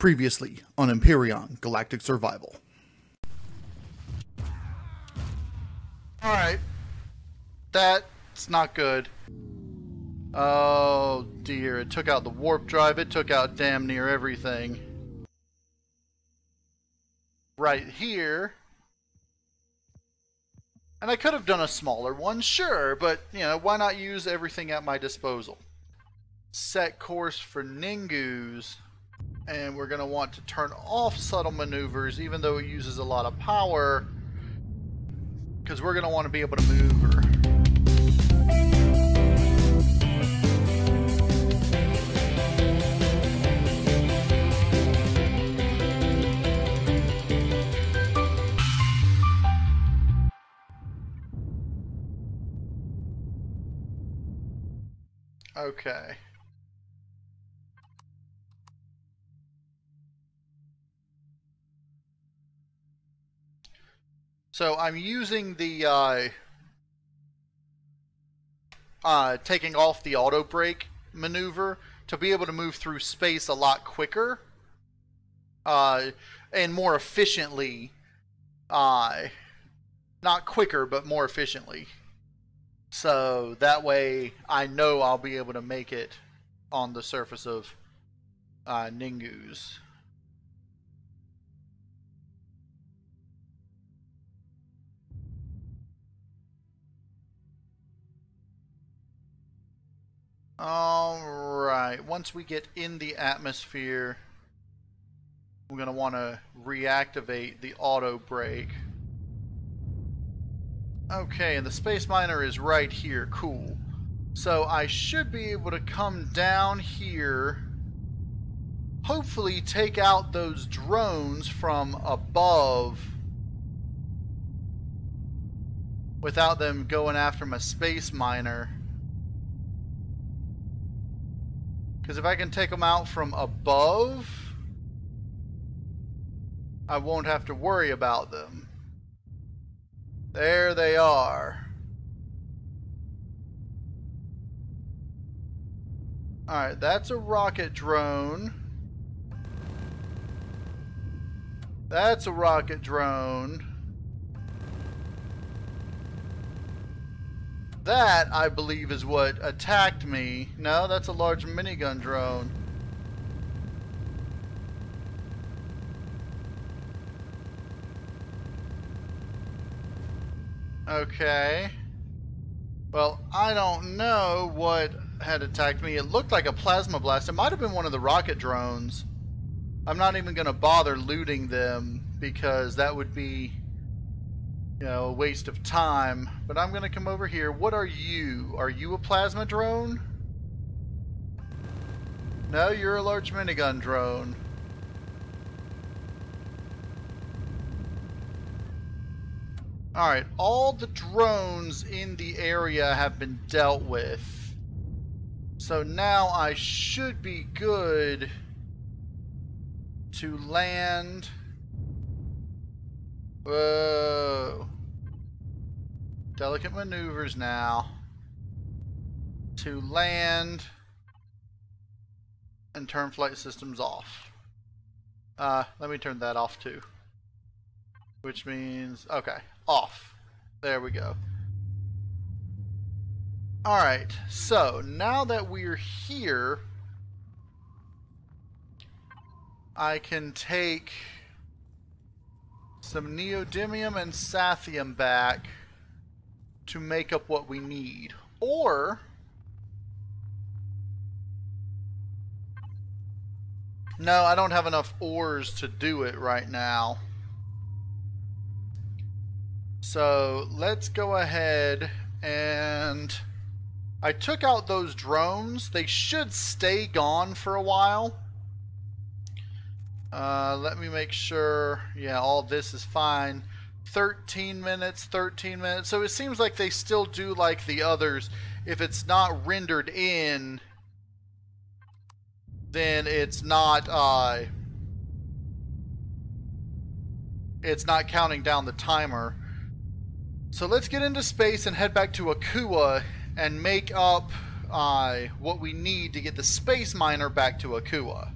Previously on Empyrion, Galactic Survival. Alright. That's not good. Oh dear, it took out the warp drive, it took out damn near everything. Right here. And I could have done a smaller one, sure, but, you know, why not use everything at my disposal? Set course for Ningues. And we're going to want to turn off subtle maneuvers, even though it uses a lot of power, because we're going to want to be able to maneuver. Okay. So I'm using the taking off the auto brake maneuver to be able to move through space a lot quicker and more efficiently. Not quicker, but more efficiently. So that way I know I'll be able to make it on the surface of Ningues. Alright, once we get in the atmosphere, we're going to want to reactivate the auto brake. Okay, and the space miner is right here. Cool. So I should be able to come down here, hopefully take out those drones from above without them going after my space miner. Because if I can take them out from above, I won't have to worry about them. There they are. Alright, that's a rocket drone. That's a rocket drone. That, I believe, is what attacked me. No, that's a large minigun drone. Okay. Well, I don't know what had attacked me. It looked like a plasma blast. It might have been one of the rocket drones. I'm not even going to bother looting them because that would be, you know, a waste of time. But I'm going to come over here. What are you? Are you a plasma drone? No, you're a large minigun drone. Alright, all the drones in the area have been dealt with. So now I should be good to land. Whoa. Delicate maneuvers now. To land and turn flight systems off. Let me turn that off too. Which means, okay, off. There we go. Alright, so now that we're here, I can take some neodymium and sathium back to make up what we need. Or no, I don't have enough ores to do it right now. So let's go ahead and I took out those drones. They should stay gone for a while. Let me make sure. Yeah, all this is fine. 13 minutes, 13 minutes. So it seems like they still do like the others. If it's not rendered in, then it's not counting down the timer. So let's get into space and head back to Akua and make up what we need to get the space miner back to Akua.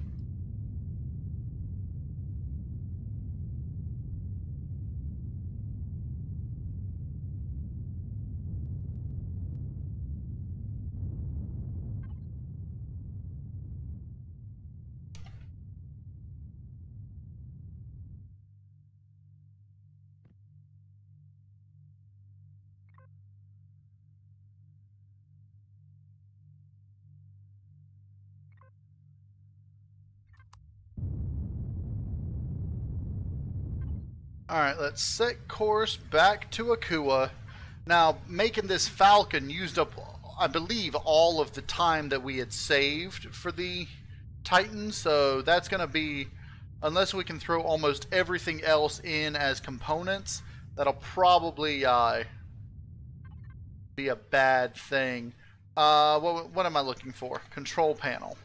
Alright, let's set course back to Akua. Now, making this Falcon used up, I believe, all of the time that we had saved for the Titan, so that's going to be, unless we can throw almost everything else in as components, that'll probably be a bad thing. What am I looking for? Control panel.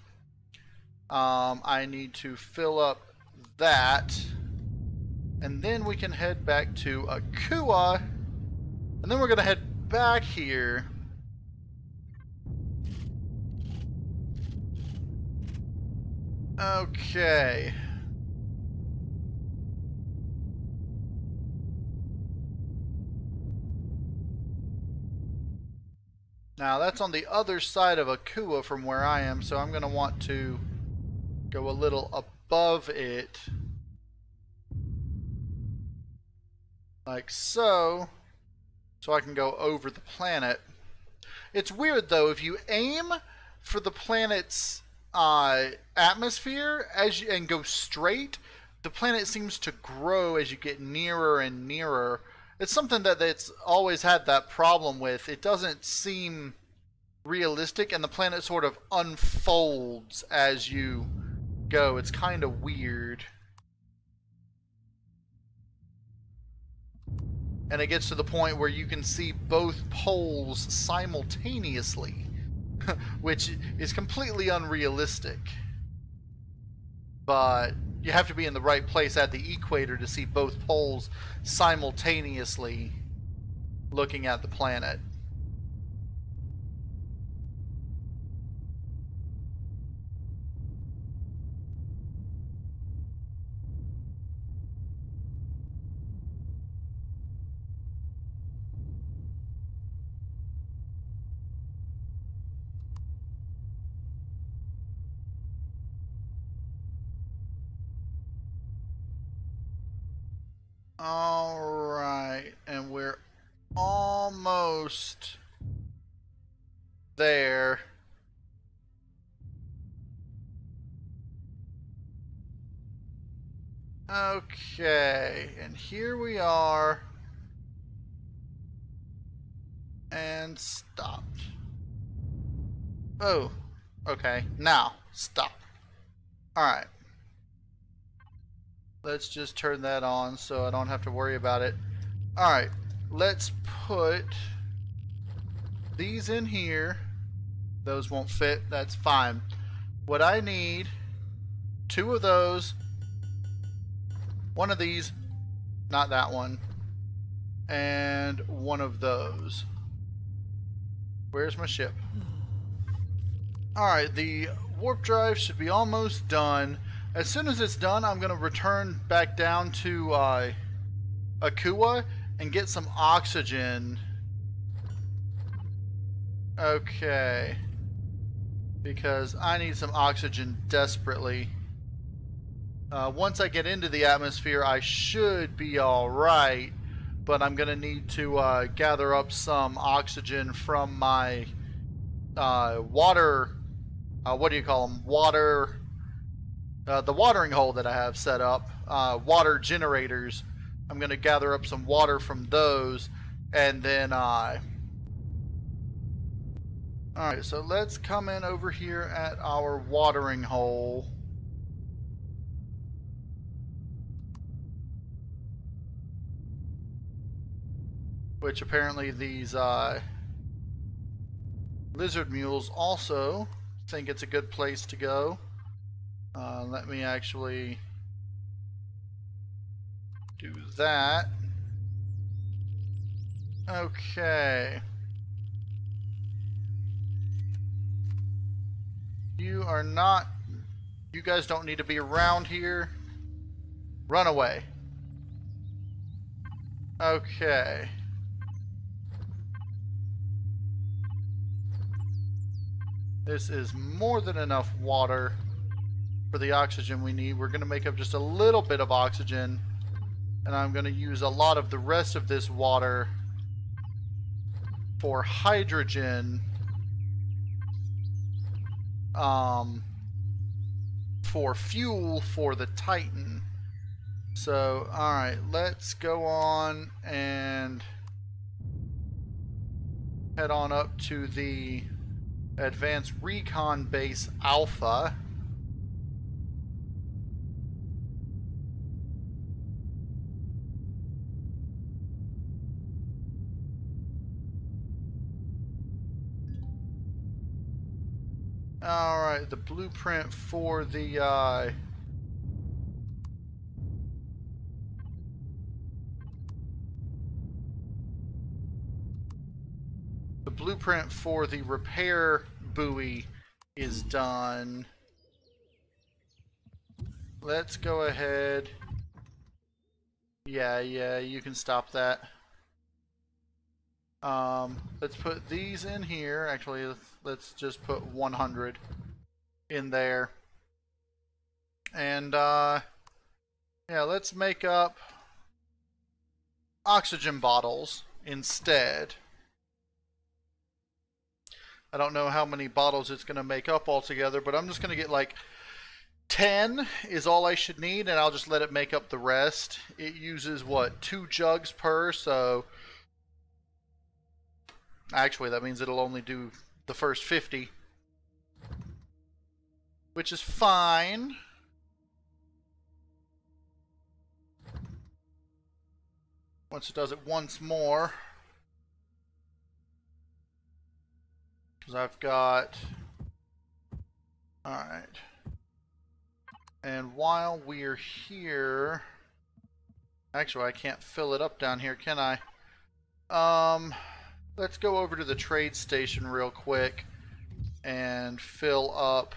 I need to fill up that, and then we can head back to Akua, and then we're going to head back here. Okay. Now that's on the other side of Akua from where I am, so I'm going to want to go a little above it. Like so. So I can go over the planet. It's weird though, if you aim for the planet's atmosphere and go straight, the planet seems to grow as you get nearer and nearer. It's something that it's always had that problem with. It doesn't seem realistic, and the planet sort of unfolds as you go. It's kind of weird. And it gets to the point where you can see both poles simultaneously, which is completely unrealistic. But you have to be in the right place at the equator to see both poles simultaneously looking at the planet. Alright, and we're almost there. Okay, and here we are. And stopped. Oh, okay, now stop. Alright. Let's just turn that on so I don't have to worry about it. Alright, let's put these in here. Those won't fit, that's fine. What I need, 2 of those, 1 of these, not that one, and 1 of those. Where's my ship? Alright, the warp drive should be almost done. As soon as it's done, I'm going to return back down to Akua and get some oxygen. Okay. Because I need some oxygen desperately. Once I get into the atmosphere, I should be alright. But I'm going to need to gather up some oxygen from my water... what do you call them? The watering hole that I have set up, water generators. I'm going to gather up some water from those, and then alright, so let's come in over here at our watering hole. Which apparently these lizard mules also think it's a good place to go. Let me actually do that. Okay. You guys don't need to be around here. Run away. Okay. This is more than enough water for the oxygen we need. We're going to make up just a little bit of oxygen, and I'm going to use a lot of the rest of this water for hydrogen, for fuel for the Titan. So, alright, let's go on and head on up to the Advanced Recon Base Alpha. Alright, the blueprint for the blueprint for the repair buoy is done. Let's go ahead. Yeah, you can stop that. Let's put these in here. Actually, let's just put 100 in there. And yeah, let's make up oxygen bottles instead. I don't know how many bottles it's going to make up altogether, but I'm just going to get like 10 is all I should need, and I'll just let it make up the rest. It uses, what, 2 jugs per, so... Actually, that means it'll only do the first 50. Which is fine. Once it does it once more. Because I've got... Alright. And while we're here... Actually, I can't fill it up down here, can I? Let's go over to the trade station real quick and fill up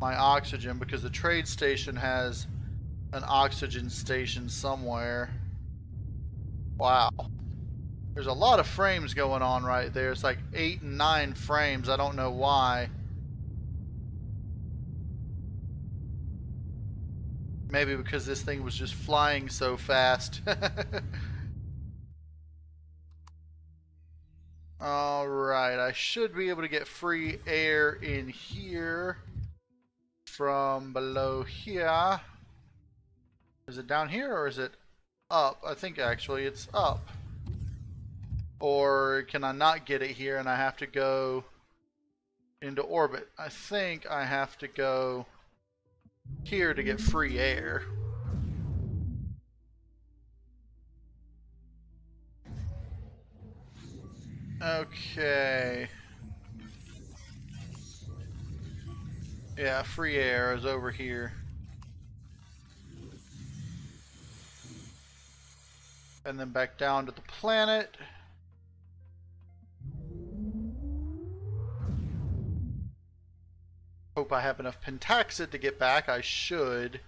my oxygen, because the trade station has an oxygen station somewhere. Wow. There's a lot of frames going on right there. It's like 8 and 9 frames. I don't know why. Maybe because this thing was just flying so fast. Alright, I should be able to get free air in here from below here. Is it down here or is it up? I think actually it's up. Or can I not get it here and I have to go into orbit? I think I have to go here to get free air. Okay. Yeah, free air is over here. And then back down to the planet. Hope I have enough pentaxid to get back. I should.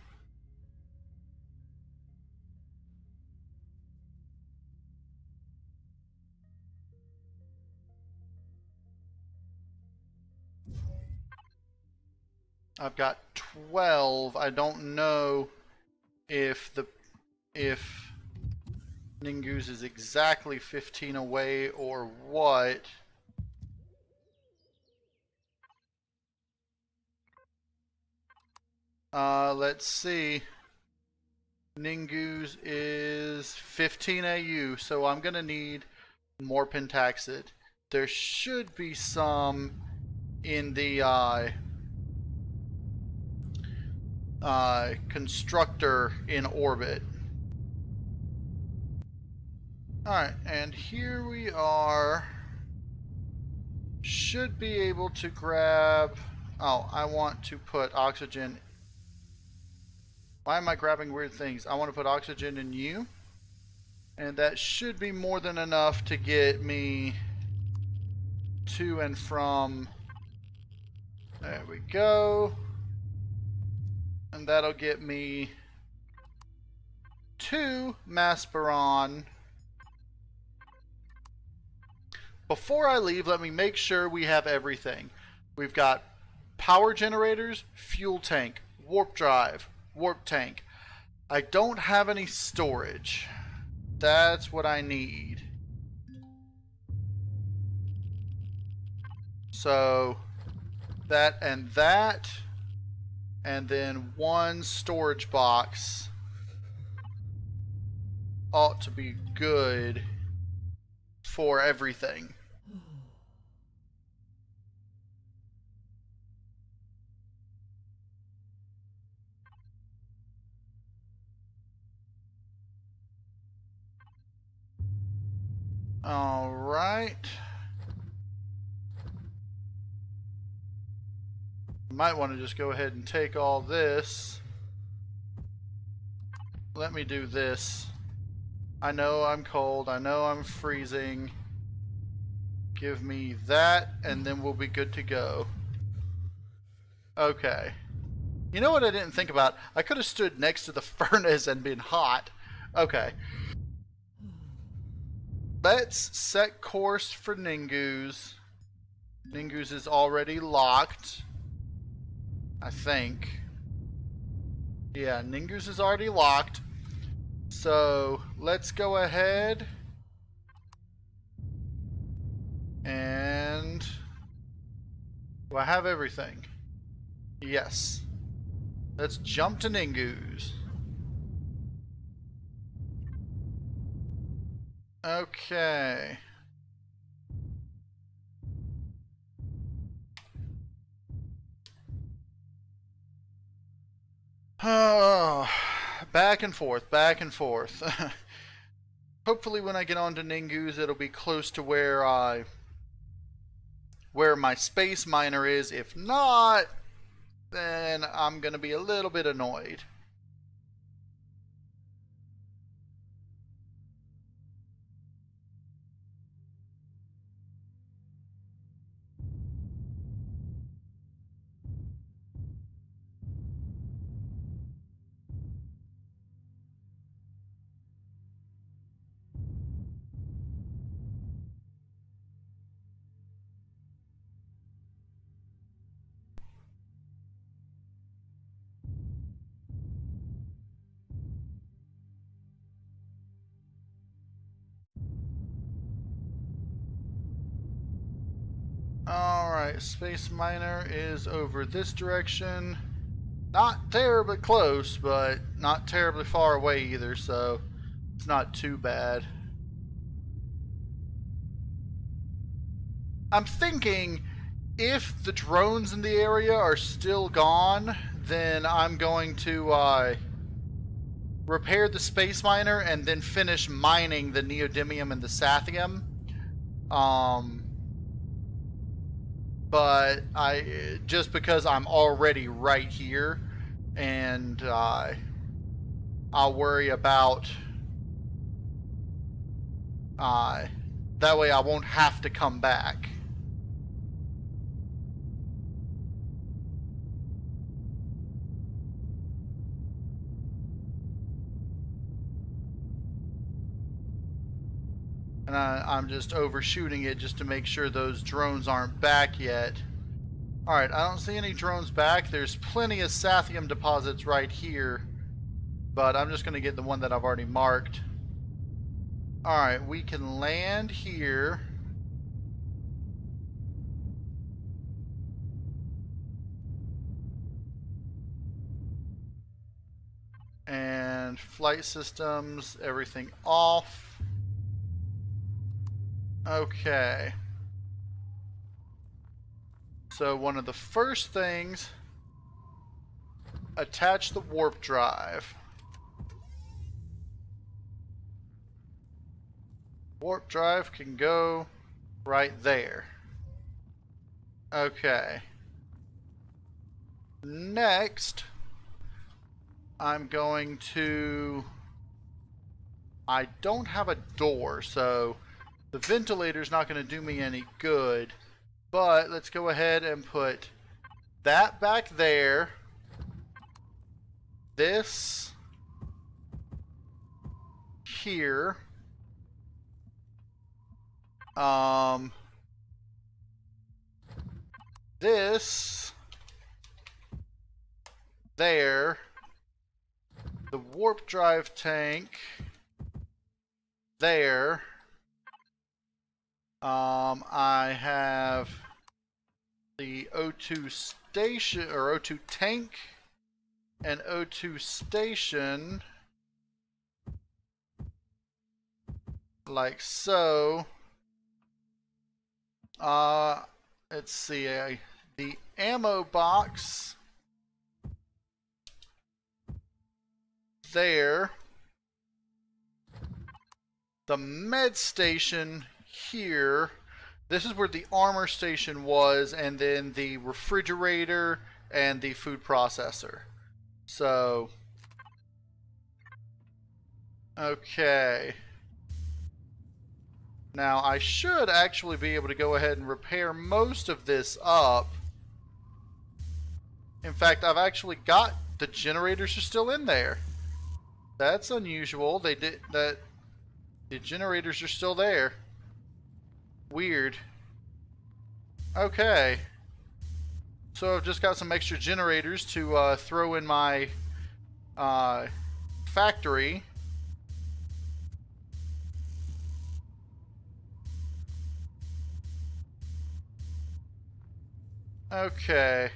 I've got 12. I don't know if Ningues is exactly 15 away or what. Let's see. Ningues is 15 AU, so I'm gonna need more pentaxid. There should be some in the constructor in orbit. Alright, and here we are. Should be able to grab... Oh, I want to put oxygen... Why am I grabbing weird things? I want to put oxygen in you. And that should be more than enough to get me to and from... There we go. And that'll get me to Masperon. Before I leave, let me make sure we have everything. We've got power generators, fuel tank, warp drive, warp tank. I don't have any storage. That's what I need. So, that and that. and then one storage box ought to be good for everything. All right. Might want to just go ahead and take all this. Let me do this. I know I'm cold. I know I'm freezing. Give me that, and then we'll be good to go. Okay. You know what I didn't think about? I could have stood next to the furnace and been hot. Okay. Let's set course for Ningues. Ningues is already locked, I think. Yeah, Ningues is already locked. So let's go ahead and do I have everything? Yes. Let's jump to Ningues. Okay. Oh, back and forth, back and forth. Hopefully when I get onto Ningues, it'll be close to where my space miner is. If not, then I'm gonna be a little bit annoyed. Alright, space miner is over this direction. Not terribly close, but not terribly far away either, so it's not too bad. I'm thinking if the drones in the area are still gone, then I'm going to repair the space miner and then finish mining the neodymium and the sathium. But just because I'm already right here, and I'll worry about that way I won't have to come back. And I'm just overshooting it just to make sure those drones aren't back yet. Alright, I don't see any drones back. There's plenty of sathium deposits right here, but I'm just going to get the one that I've already marked. Alright, we can land here. And flight systems, everything off. Okay. So one of the first things, attach the warp drive. Warp drive can go right there. Okay. Next, I'm going to... I don't have a door, so the ventilator's not going to do me any good. But let's go ahead and put that back there. This here. This there. The warp drive tank there. I have the O2 station or O2 tank an O2 station like so. Let's see, the ammo box there, the med station here. This is where the armor station was, and then the refrigerator and the food processor. So, okay. Now, I should actually be able to go ahead and repair most of this up. In fact, I've actually got the generators are still in there. That's unusual. They did that. The generators are still there. Weird. Okay. So I've just got some extra generators to throw in my factory. Okay.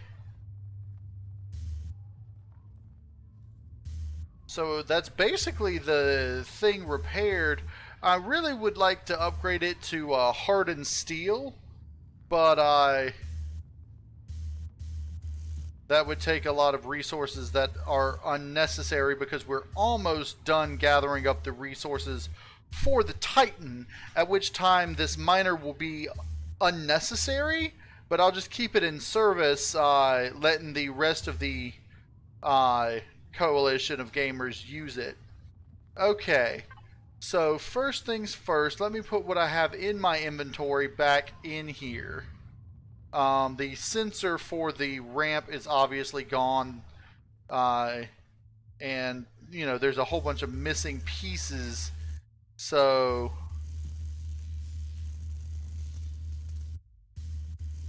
So that's basically the thing repaired. I really would like to upgrade it to hardened steel, but that would take a lot of resources that are unnecessary because we're almost done gathering up the resources for the Titan, at which time this miner will be unnecessary. But I'll just keep it in service, letting the rest of the coalition of gamers use it. Okay, so first things first, let me put what I have in my inventory back in here. The sensor for the ramp is obviously gone, and you know there's a whole bunch of missing pieces, so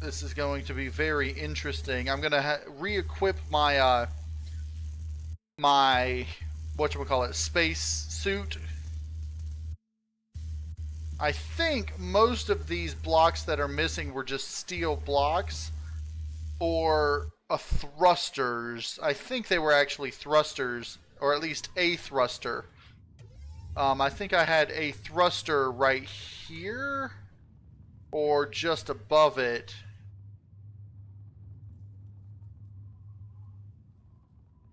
this is going to be very interesting. I'm gonna re-equip my my whatchamacallit space suit. I think most of these blocks that are missing were just steel blocks or thrusters. I think they were actually thrusters, or at least a thruster. I think I had a thruster right here or just above it.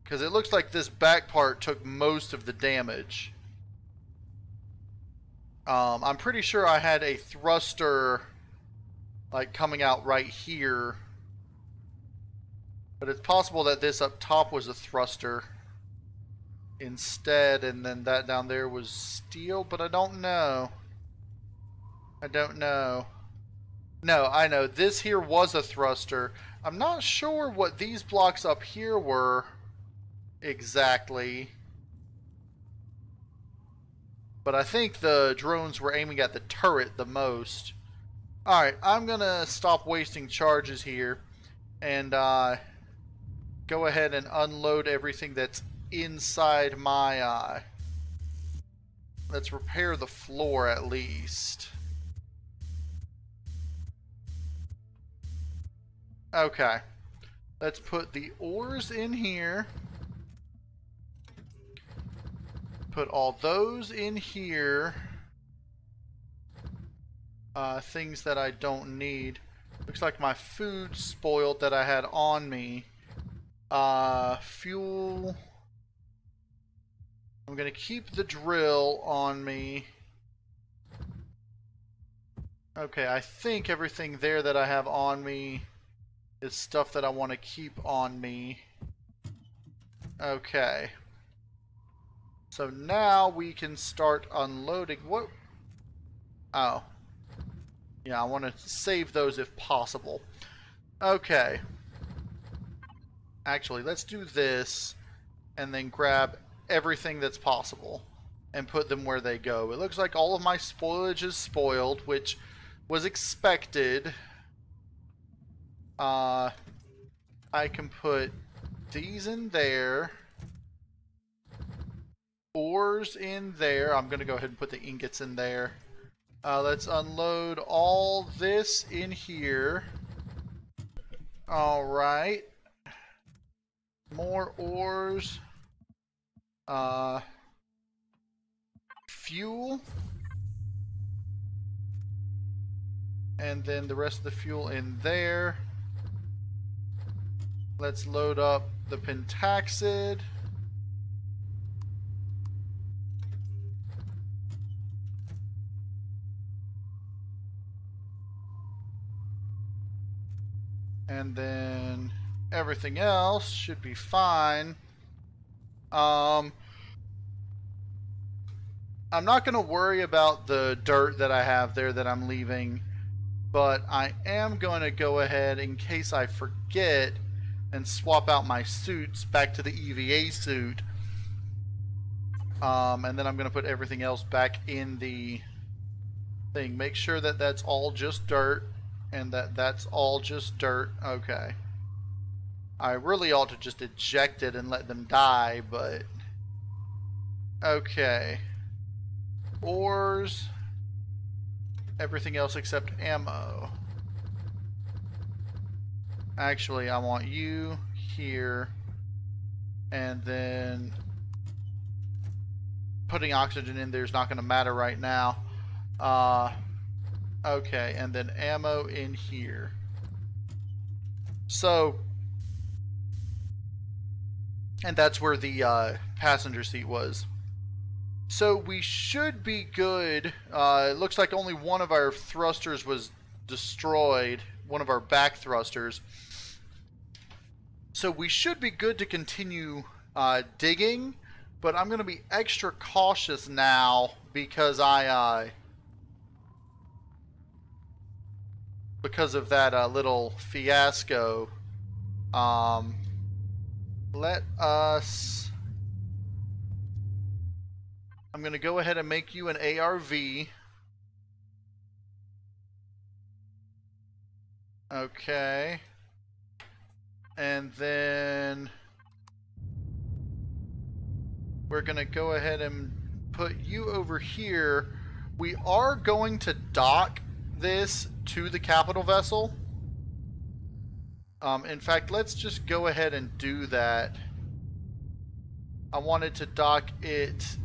Because it looks like this back part took most of the damage. I'm pretty sure I had a thruster like coming out right here. But it's possible that this up top was a thruster instead, and then that down there was steel, but I don't know. I don't know. No, I know. This here was a thruster. I'm not sure what these blocks up here were exactly. But I think the drones were aiming at the turret the most. Alright, I'm going to stop wasting charges here and go ahead and unload everything that's inside my... let's repair the floor at least. Okay. Let's put the ores in here. Put all those in here. Things that I don't need. Looks like my food spoiled that I had on me. Fuel. I'm gonna keep the drill on me. Okay, I think everything there that I have on me is stuff that I want to keep on me. Okay. So now we can start unloading. What? Oh. Yeah, I want to save those if possible. Okay. Actually, let's do this and then grab everything that's possible and put them where they go. It looks like all of my spoilage is spoiled, which was expected. I can put these in there. Ores in there. I'm going to go ahead and put the ingots in there. Let's unload all this in here. Alright. more ores, fuel, and then the rest of the fuel in there. Let's load up the pentaxid. And then everything else should be fine. I'm not going to worry about the dirt that I have there that I'm leaving, but I am going to go ahead, in case I forget, and swap out my suits back to the EVA suit. And then I'm going to put everything else back in the thing. Make sure that that's all just dirt, and that's all just dirt. Okay. I really ought to just eject it and let them die, but... Okay. Ores. Everything else except ammo. Actually, I want you here. And then... putting oxygen in there is not going to matter right now. Okay, and then ammo in here. So... and that's where the passenger seat was. So we should be good. It looks like only one of our thrusters was destroyed. One of our back thrusters. So we should be good to continue digging. But I'm going to be extra cautious now because because of that little fiasco. Let us... I'm going to go ahead and make you an ARV. Okay. And then... we're going to go ahead and put you over here. We are going to dock this to the capital vessel. In fact, let's just go ahead and do that. I wanted to dock it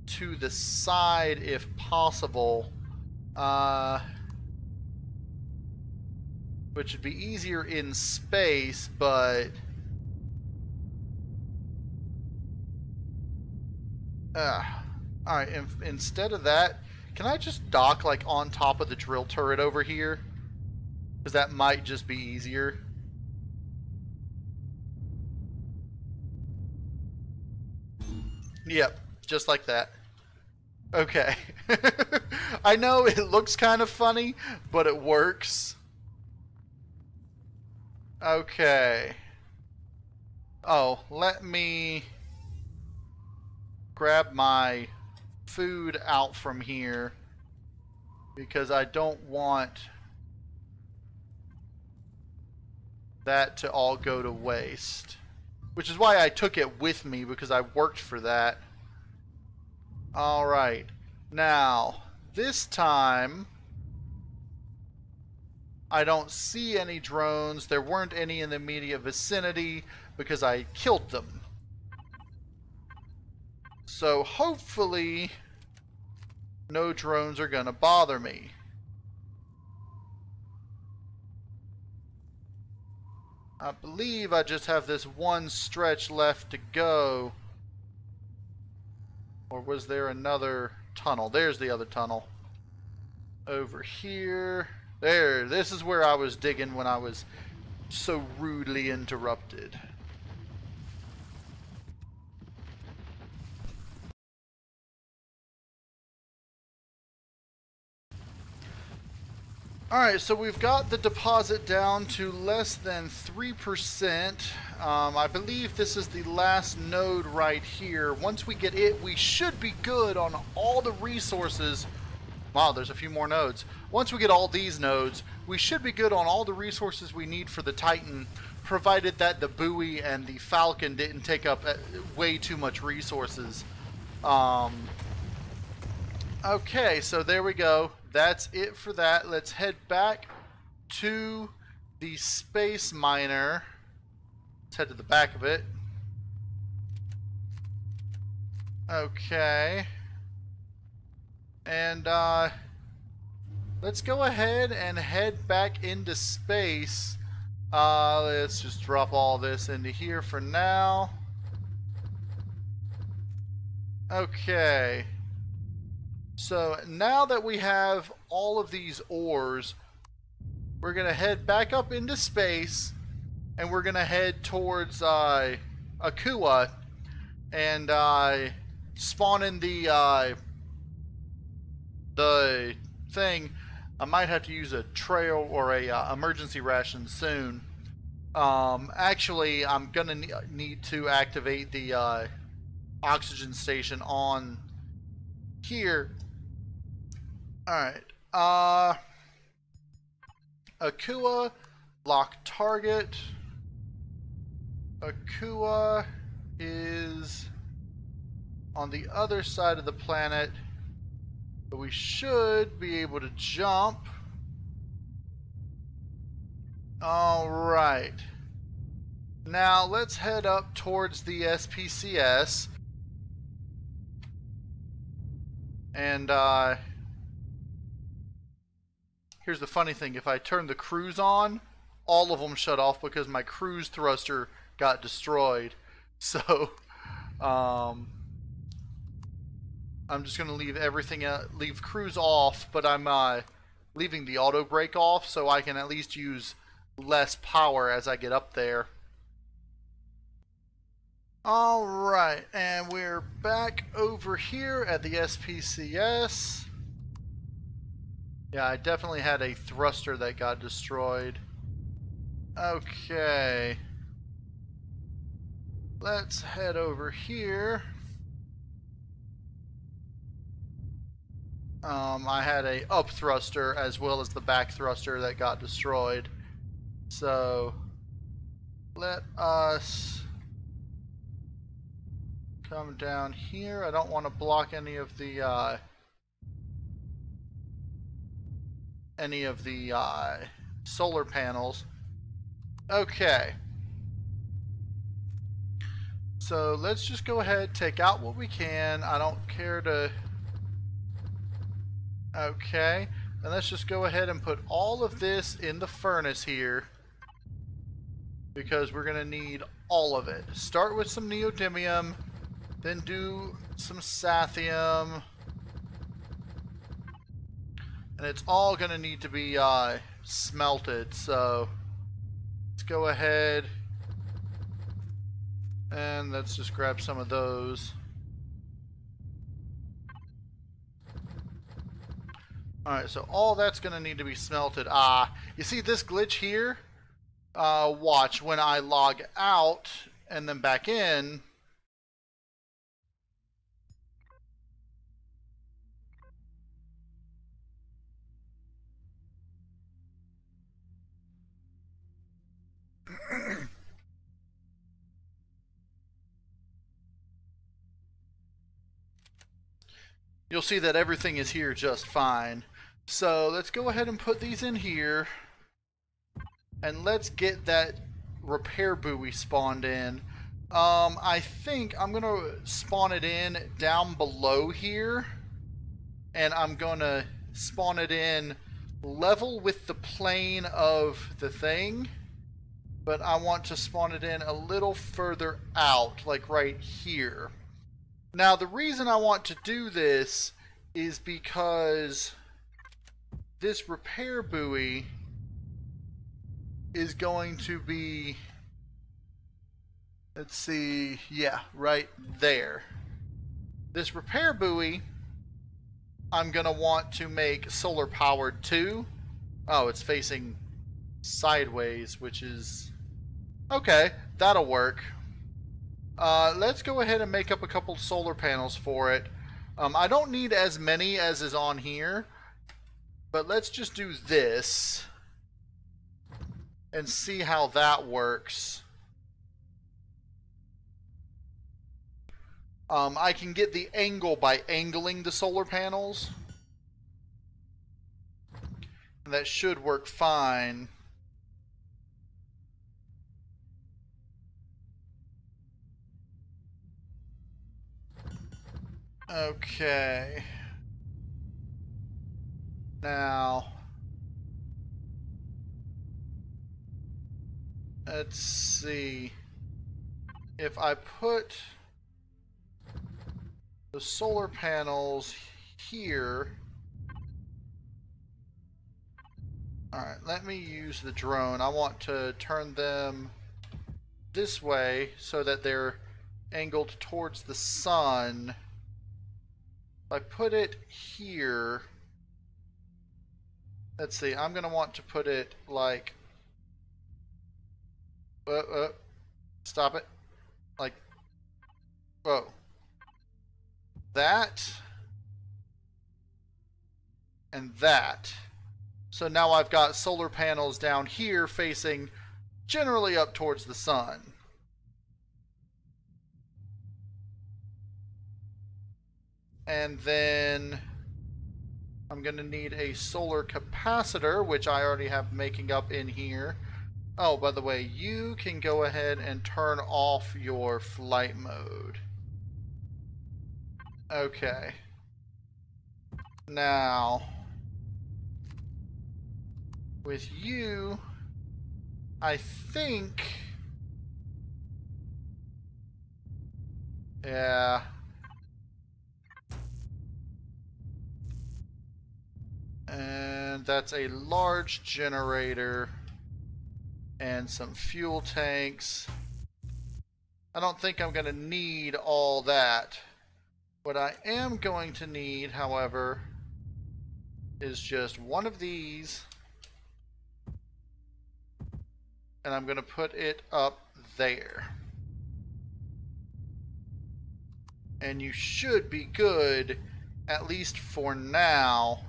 to the side if possible. Which would be easier in space, but... alright, instead of that, can I just dock like on top of the drill turret over here? Because that might just be easier. Yep, just like that. Okay. I know it looks kind of funny, but it works. Okay. Oh, let me grab my food out from here because I don't want that to all go to waste. Which is why I took it with me, because I worked for that. Alright. Now, this time I don't see any drones. There weren't any in the immediate vicinity because I killed them. So hopefully no drones are gonna bother me. I believe I just have this one stretch left to go. Or was there another tunnel? There's the other tunnel. Over here. There, this is where I was digging when I was so rudely interrupted. Alright, so we've got the deposit down to less than 3%. I believe this is the last node right here. Once we get it, we should be good on all the resources. Wow, there's a few more nodes. Once we get all these nodes, we should be good on all the resources we need for the Titan, provided that the buoy and the Falcon didn't take up way too much resources. Okay, so there we go. That's it for that. Let's head back to the space miner Let's head to the back of it. Okay. And let's go ahead and head back into space. Let's just drop all this into here for now. Okay. So now that we have all of these ores, we're going to head back up into space, and we're going to head towards Akua and spawn in the thing. I might have to use a trail or a emergency ration soon. Actually, I'm going to need to activate the oxygen station on here. Alright. Akua, lock target. Akua is on the other side of the planet, but we should be able to jump. Alright. Now let's head up towards the SPCS. And here's the funny thing. If I turn the cruise on, all of them shut off because my cruise thruster got destroyed. So I'm just going to leave everything, leave cruise off, but I'm leaving the auto brake off so I can at least use less power as I get up there. Alright, and we're back over here at the SPCS. Yeah, I definitely had a thruster that got destroyed. Okay. Let's head over here. I had a up thruster as well as the back thruster that got destroyed. So let us come down here. I don't want to block any of the solar panels. Okay. So let's just go ahead, take out what we can. I don't care to. Okay. And let's just go ahead and put all of this in the furnace here, because we're going to need all of it. Start with some neodymium, then do some sathium, and it's all going to need to be smelted. So let's go ahead and let's just grab some of those. Alright, so all that's going to need to be smelted. You see this glitch here? Watch, when I log out and then back in, you'll see that everything is here just fine. So let's go ahead and put these in here, and let's get that repair buoy spawned in. I think I'm gonna spawn it in down below here, and I'm gonna spawn it in level with the plane of the thing, but I want to spawn it in a little further out, like right here. Now the reason I want to do this is because this repair buoy is going to be, let's see, yeah, right there. This repair buoy I'm gonna want to make solar powered too. Oh, it's facing sideways, which is okay, that'll work. Let's go ahead and make up a couple solar panels for it. I don't need as many as is on here, but let's just do this and see how that works. I can get the angle by angling the solar panels, and that should work fine. Okay. Now, let's see. If I put the solar panels here. Alright, let me use the drone. I want to turn them this way so that they're angled towards the sun. If I put it here, let's see, I'm going to want to put it like, stop it, like, whoa, that, and that. So now I've got solar panels down here facing generally up towards the sun. And then I'm going to need a solar capacitor, which I already have making up in here. Oh, by the way, you can go ahead and turn off your flight mode. Okay. Now, with you, I think... Yeah. And that's a large generator and some fuel tanks. I don't think I'm going to need all that. What I am going to need, however, is just one of these. And I'm going to put it up there. And you should be good, at least for now.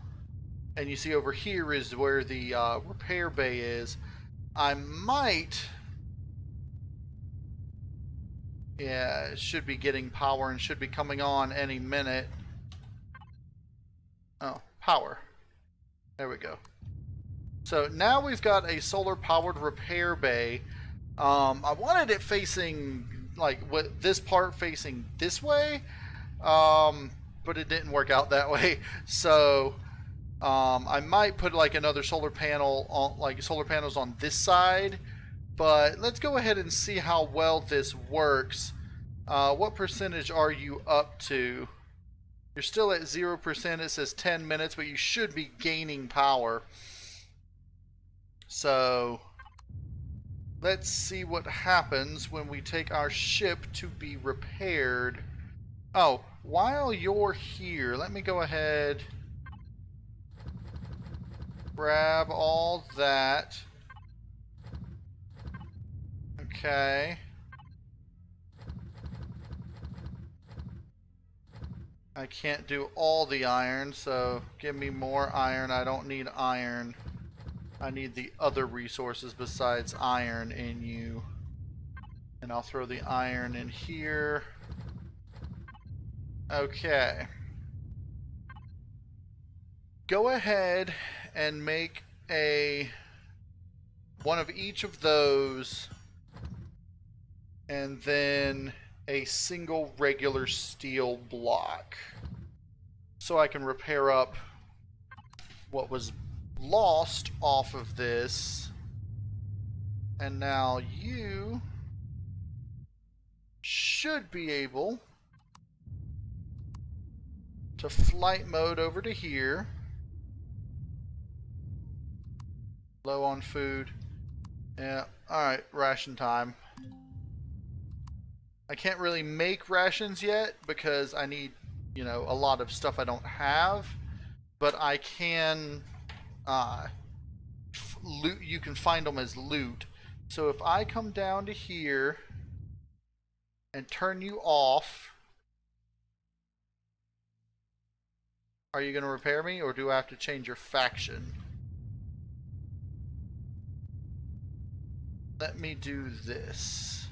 And you see over here is where the repair bay is. I might... Yeah, it should be getting power and should be coming on any minute. Oh, power. There we go. So now we've got a solar powered repair bay. I wanted it facing, like, this part facing this way, but it didn't work out that way. So I might put like another solar panel on, like solar panels on this side, but let's go ahead and see how well this works. What percentage are you up to? You're still at 0%. It says 10 minutes, but you should be gaining power. So let's see what happens when we take our ship to be repaired. Oh, while you're here, let me go ahead, grab all that. Okay. I can't do all the iron, so give me more iron. I don't need iron. I need the other resources besides iron in you. And I'll throw the iron in here. Okay. Go ahead and make one of each of those, and then a single regular steel block, so I can repair up what was lost off of this. And now you should be able to flight mode over to here. Low on food. Yeah, alright, ration time. I can't really make rations yet because I need, you know, a lot of stuff I don't have, but I can loot. You can find them as loot. So if I come down to here and turn you off, are you going to repair me, or do I have to change your faction? Let me do this.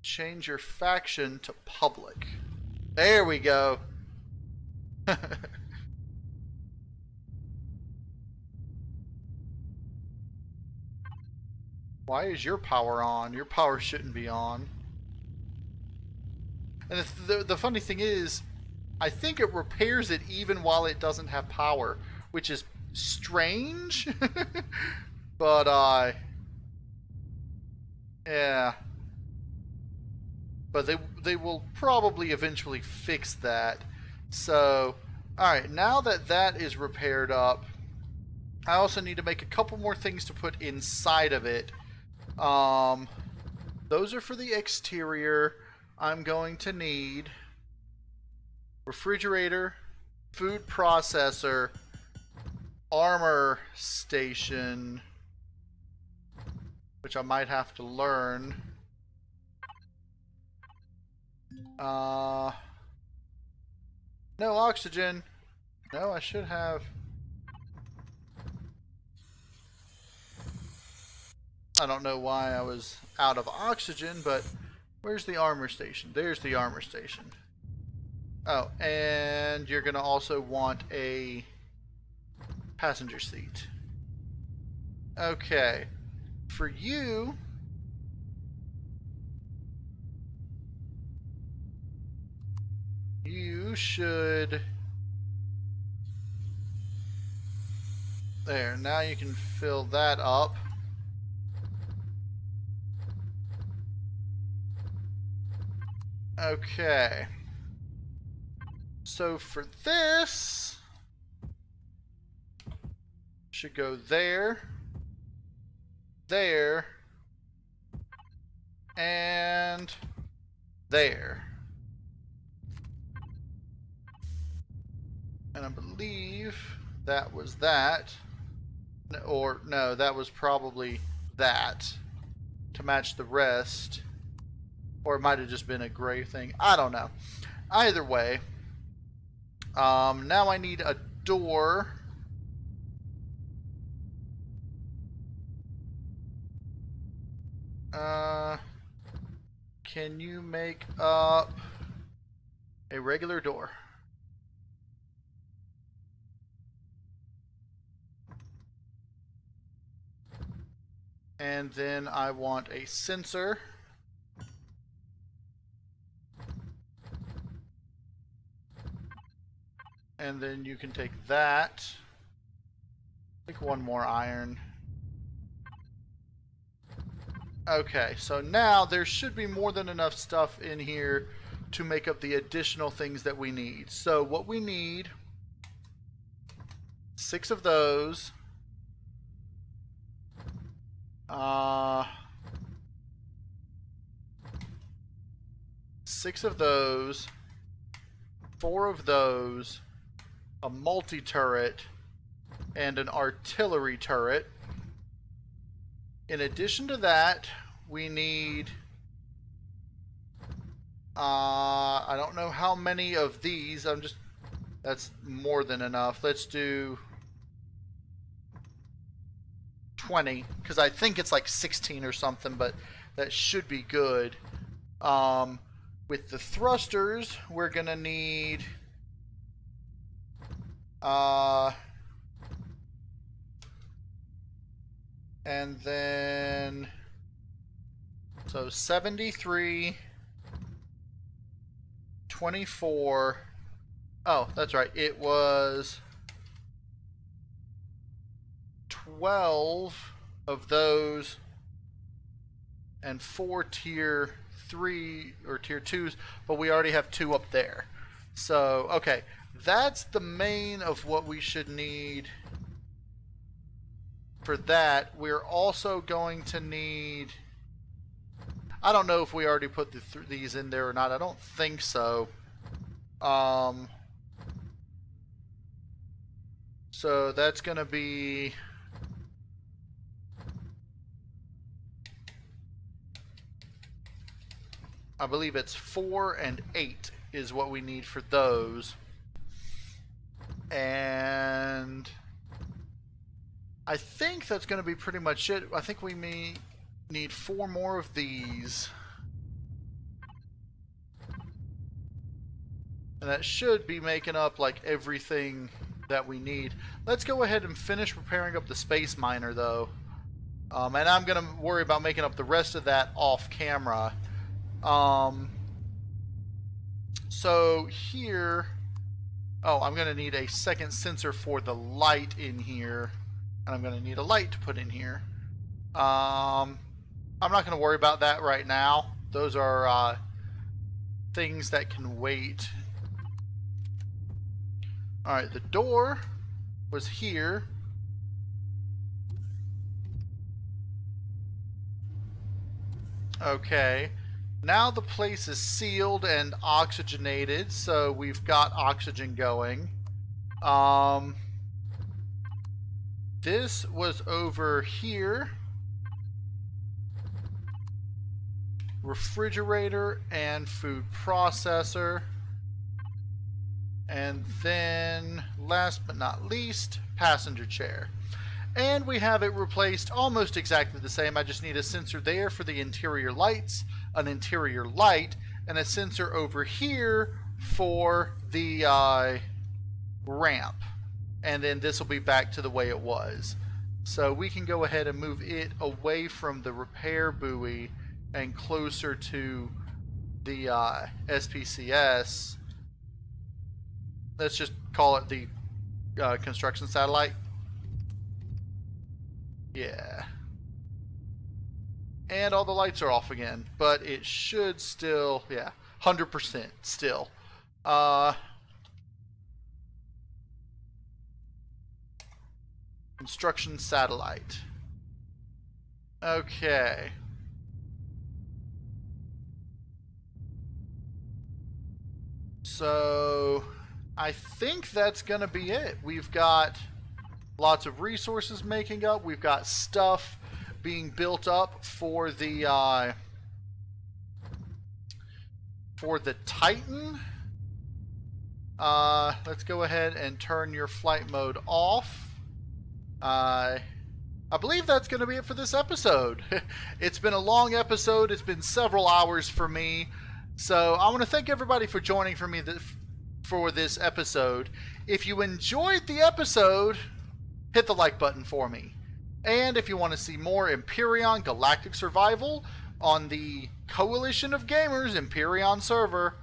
Change your faction to public. There we go. Why is your power on? Your power shouldn't be on. And the funny thing is, I think it repairs it even while it doesn't have power, which is strange. But yeah. But they will probably eventually fix that. So, alright, now that that is repaired up, I also need to make a couple more things to put inside of it. Those are for the exterior. I'm going to need refrigerator, food processor, armor station, which I might have to learn. No oxygen. No, I should have. I don't know why I was out of oxygen, but where's the armor station? There's the armor station. Oh, and you're going to also want a passenger seat. Okay. For you, you should... There, now you can fill that up. Okay. So for this, should go there, there, and there. And I believe that was that. Or, no, that was probably that to match the rest. Or it might have just been a gray thing. I don't know. Either way, now I need a door. Can you make up a regular door? And then I want a sensor. And then you can take that. Take one more iron. Okay, so now there should be more than enough stuff in here to make up the additional things that we need. So what we need, 6 of those. 6 of those. 4 of those. A multi-turret. And an artillery turret. In addition to that, we need... I don't know how many of these. That's more than enough. Let's do 20, because I think it's like 16 or something, but that should be good. With the thrusters, we're gonna need and then so 73, 24. Oh, that's right. It was 12 of those and 4 tier 3 or tier 2s, but we already have 2 up there. So, okay, that's the main of what we should need for that. We're also going to need, I don't know if we already put these in there or not. I don't think so. So that's going to be I believe it's 4 and 8 is what we need for those. And I think that's going to be pretty much it. I think we may need 4 more of these. And that should be making up like everything that we need. Let's go ahead and finish preparing up the space miner though. And I'm going to worry about making up the rest of that off camera. So here, oh, I'm going to need a second sensor for the light in here, and I'm going to need a light to put in here. I'm not going to worry about that right now. Those are things that can wait. Alright, the door was here. Okay, now the place is sealed and oxygenated, so we've got oxygen going. This was over here. Refrigerator and food processor. And then, last but not least, passenger chair. And we have it replaced almost exactly the same. I just need a sensor there for the interior lights, an interior light, and a sensor over here for the ramp. And then this will be back to the way it was. So we can go ahead and move it away from the repair buoy and closer to the SPCS. Let's just call it the construction satellite. Yeah. And all the lights are off again, but it should still, yeah, 100% still. Construction satellite. Okay. So I think that's going to be it. We've got lots of resources making up. We've got stuff being built up for the Titan. Let's go ahead and turn your flight mode off. I believe that's going to be it for this episode. It's been a long episode. It's been several hours for me. So I want to thank everybody for joining for this episode. If you enjoyed the episode, hit the like button for me. And if you want to see more Empyrion Galactic Survival on the Coalition of Gamers Empyrion server,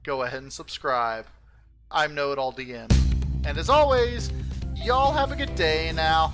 go ahead and subscribe. I'm KnowItAllDM. And as always, y'all have a good day now.